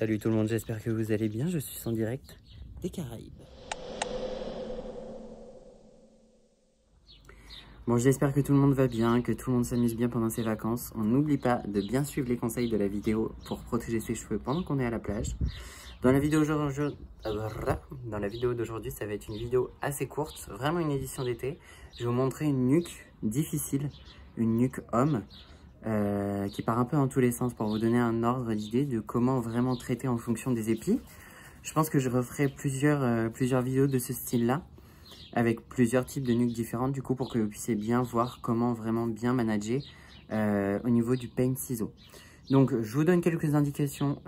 Salut tout le monde, j'espère que vous allez bien, je suis en direct des Caraïbes. Bon, j'espère que tout le monde va bien, que tout le monde s'amuse bien pendant ses vacances. On n'oublie pas de bien suivre les conseils de la vidéo pour protéger ses cheveux pendant qu'on est à la plage. Dans la vidéo d'aujourd'hui, ça va être une vidéo assez courte, vraiment une édition d'été. Je vais vous montrer une nuque difficile, une nuque homme, qui part un peu dans tous les sens pour vous donner un ordre d'idée de comment vraiment traiter en fonction des épis. Je pense que je referai plusieurs vidéos de ce style-là, avec plusieurs types de nuques différentes, du coup, pour que vous puissiez bien voir comment vraiment bien manager au niveau du paint ciseau. Donc, je vous donne quelques indications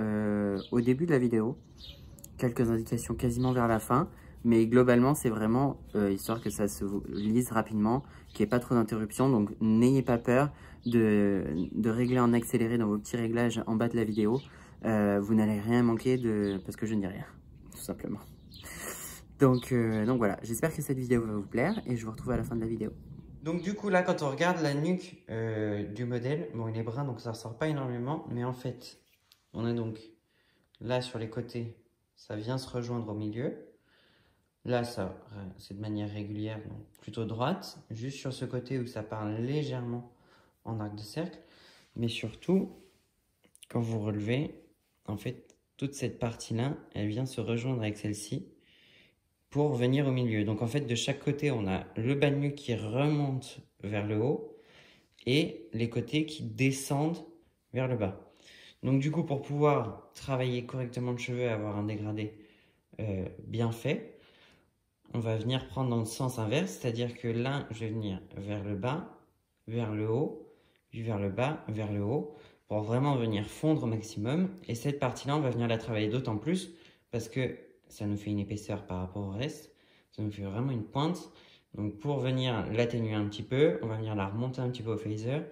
au début de la vidéo, quelques indications quasiment vers la fin, mais globalement, c'est vraiment histoire que ça se lise rapidement, qu'il n'y ait pas trop d'interruptions, donc n'ayez pas peur de régler en accéléré dans vos petits réglages en bas de la vidéo. Vous n'allez rien manquer parce que je ne dis rien, tout simplement. Donc voilà, j'espère que cette vidéo va vous plaire et je vous retrouve à la fin de la vidéo. Donc du coup là, quand on regarde la nuque du modèle, bon il est brun donc ça ressort pas énormément, mais en fait, on a donc là sur les côtés, ça vient se rejoindre au milieu. Là, c'est de manière régulière, donc plutôt droite, juste sur ce côté où ça part légèrement en arc de cercle, mais surtout, quand vous relevez, en fait, toute cette partie-là, elle vient se rejoindre avec celle-ci pour venir au milieu. Donc en fait, de chaque côté, on a le bas de nuque qui remonte vers le haut et les côtés qui descendent vers le bas. Donc du coup, pour pouvoir travailler correctement le cheveu et avoir un dégradé bien fait, on va venir prendre dans le sens inverse, c'est-à-dire que là, je vais venir vers le bas, vers le haut, puis vers le bas, vers le haut, pour vraiment venir fondre au maximum. Et cette partie-là, on va venir la travailler d'autant plus parce que ça nous fait une épaisseur par rapport au reste. Ça nous fait vraiment une pointe. Donc pour venir l'atténuer un petit peu, on va venir la remonter un petit peu au phaser.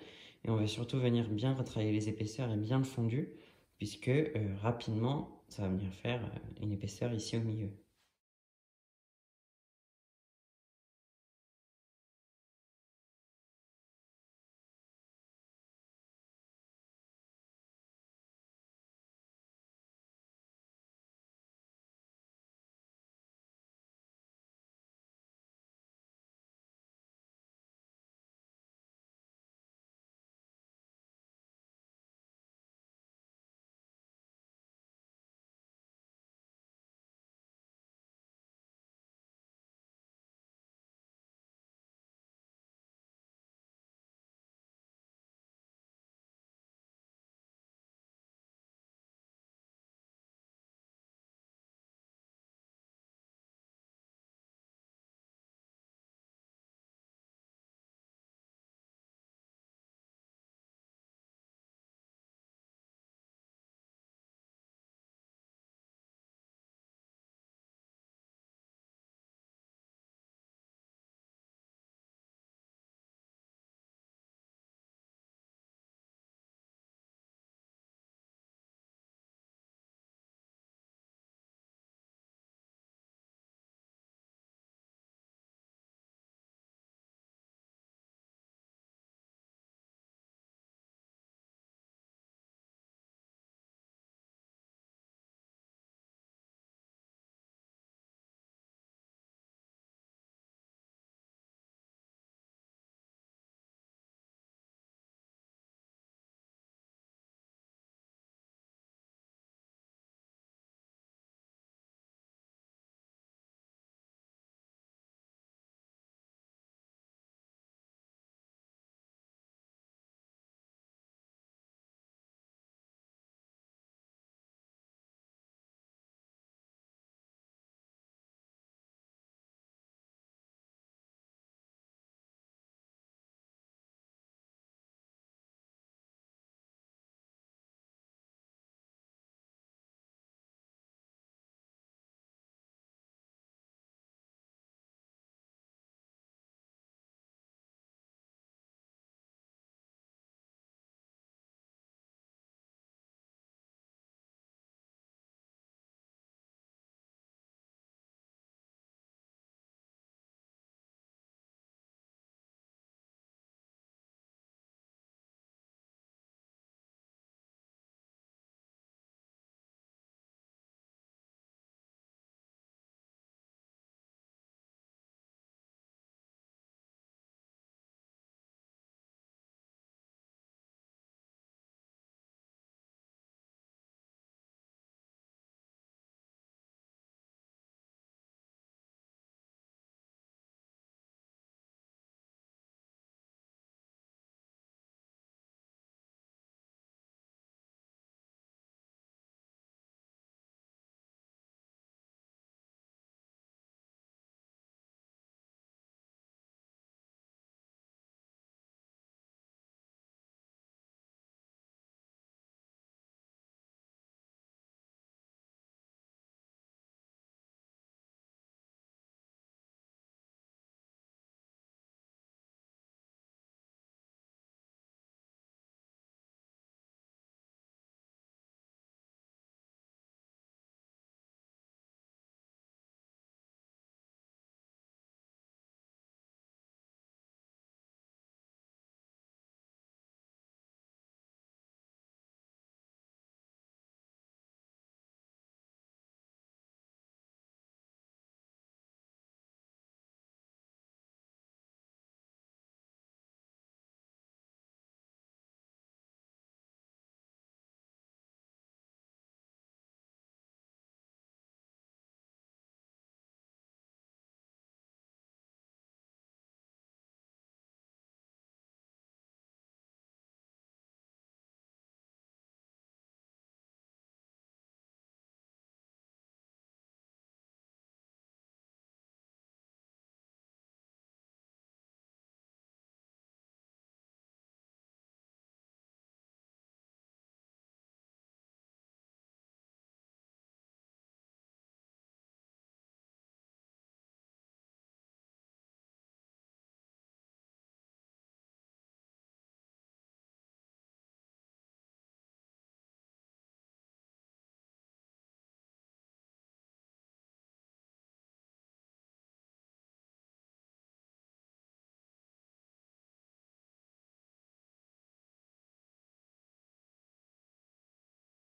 Et on va surtout venir bien retravailler les épaisseurs et bien le fondu, puisque rapidement, ça va venir faire une épaisseur ici au milieu.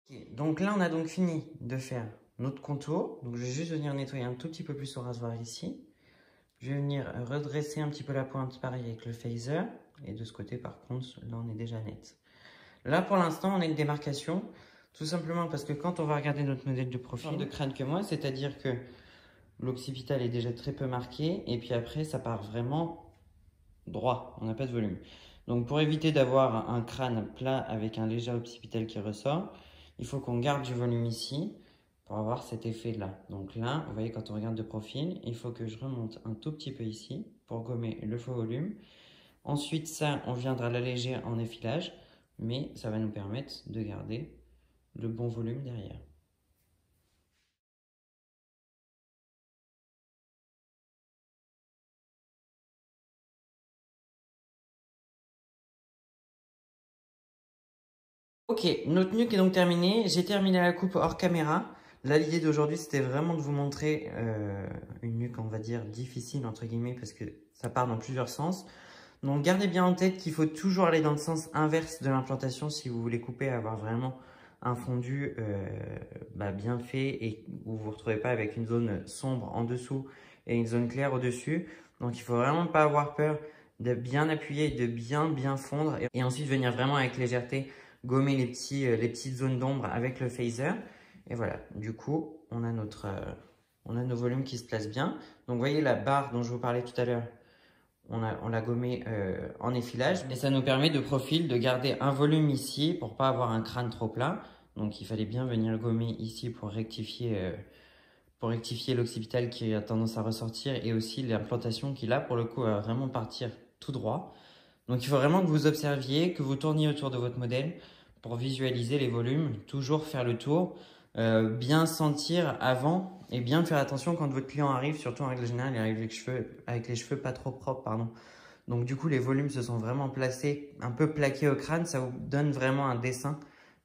Ok, donc là, on a donc fini de faire notre contour. Donc, je vais juste venir nettoyer un tout petit peu plus au rasoir ici. Je vais venir redresser un petit peu la pointe, pareil avec le phaser. Et de ce côté, par contre, là, on est déjà net. Là, pour l'instant, on a une démarcation. Tout simplement parce que quand on va regarder notre modèle de profil de crâne que moi, c'est-à-dire que l'occipital est déjà très peu marqué. Et puis après, ça part vraiment droit. On n'a pas de volume. Donc, pour éviter d'avoir un crâne plat avec un léger occipital qui ressort, il faut qu'on garde du volume ici pour avoir cet effet-là. Donc là, vous voyez, quand on regarde de profil, il faut que je remonte un tout petit peu ici pour gommer le faux volume. Ensuite, ça, on viendra l'alléger en effilage, mais ça va nous permettre de garder le bon volume derrière. Ok, notre nuque est donc terminée. J'ai terminé la coupe hors caméra. Là, l'idée d'aujourd'hui, c'était vraiment de vous montrer une nuque, on va dire, difficile, entre guillemets, parce que ça part dans plusieurs sens. Donc, gardez bien en tête qu'il faut toujours aller dans le sens inverse de l'implantation si vous voulez couper, avoir vraiment un fondu bien fait et où vous ne vous retrouvez pas avec une zone sombre en dessous et une zone claire au-dessus. Donc, il faut vraiment pas avoir peur de bien appuyer, de bien fondre et ensuite venir vraiment avec légèreté gommer les petites zones d'ombre avec le phaser. Et voilà, du coup, on a nos volumes qui se placent bien. Donc, vous voyez la barre dont je vous parlais tout à l'heure, on l'a gommé en effilage. Et ça nous permet de profil de garder un volume ici pour pas avoir un crâne trop plat. Donc, il fallait bien venir le gommer ici pour rectifier l'occipital qui a tendance à ressortir et aussi l'implantation qui, là, pour le coup, va vraiment partir tout droit. Donc, il faut vraiment que vous observiez, que vous tourniez autour de votre modèle pour visualiser les volumes, toujours faire le tour, bien sentir avant et bien faire attention quand votre client arrive, surtout en règle générale, il arrive avec les cheveux pas trop propres, pardon. Donc du coup, les volumes se sont vraiment placés, un peu plaqués au crâne, ça vous donne vraiment un dessin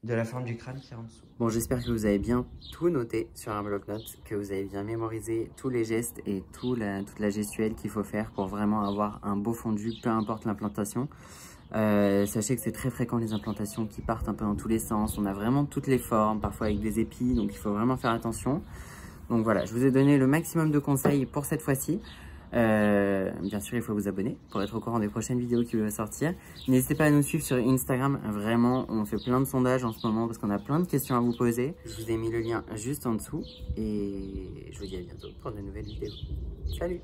de la forme du crâne qui est en dessous. Bon, j'espère que vous avez bien tout noté sur un bloc-notes, que vous avez bien mémorisé tous les gestes et toute la gestuelle qu'il faut faire pour vraiment avoir un beau fondu, peu importe l'implantation. Sachez que c'est très fréquent les implantations qui partent un peu dans tous les sens. On a vraiment toutes les formes, parfois avec des épis, donc il faut vraiment faire attention. Donc voilà, je vous ai donné le maximum de conseils pour cette fois-ci. Bien sûr, il faut vous abonner pour être au courant des prochaines vidéos qui vont sortir. N'hésitez pas à nous suivre sur Instagram. Vraiment, on fait plein de sondages en ce moment parce qu'on a plein de questions à vous poser. Je vous ai mis le lien juste en dessous et je vous dis à bientôt pour de nouvelles vidéos. Salut!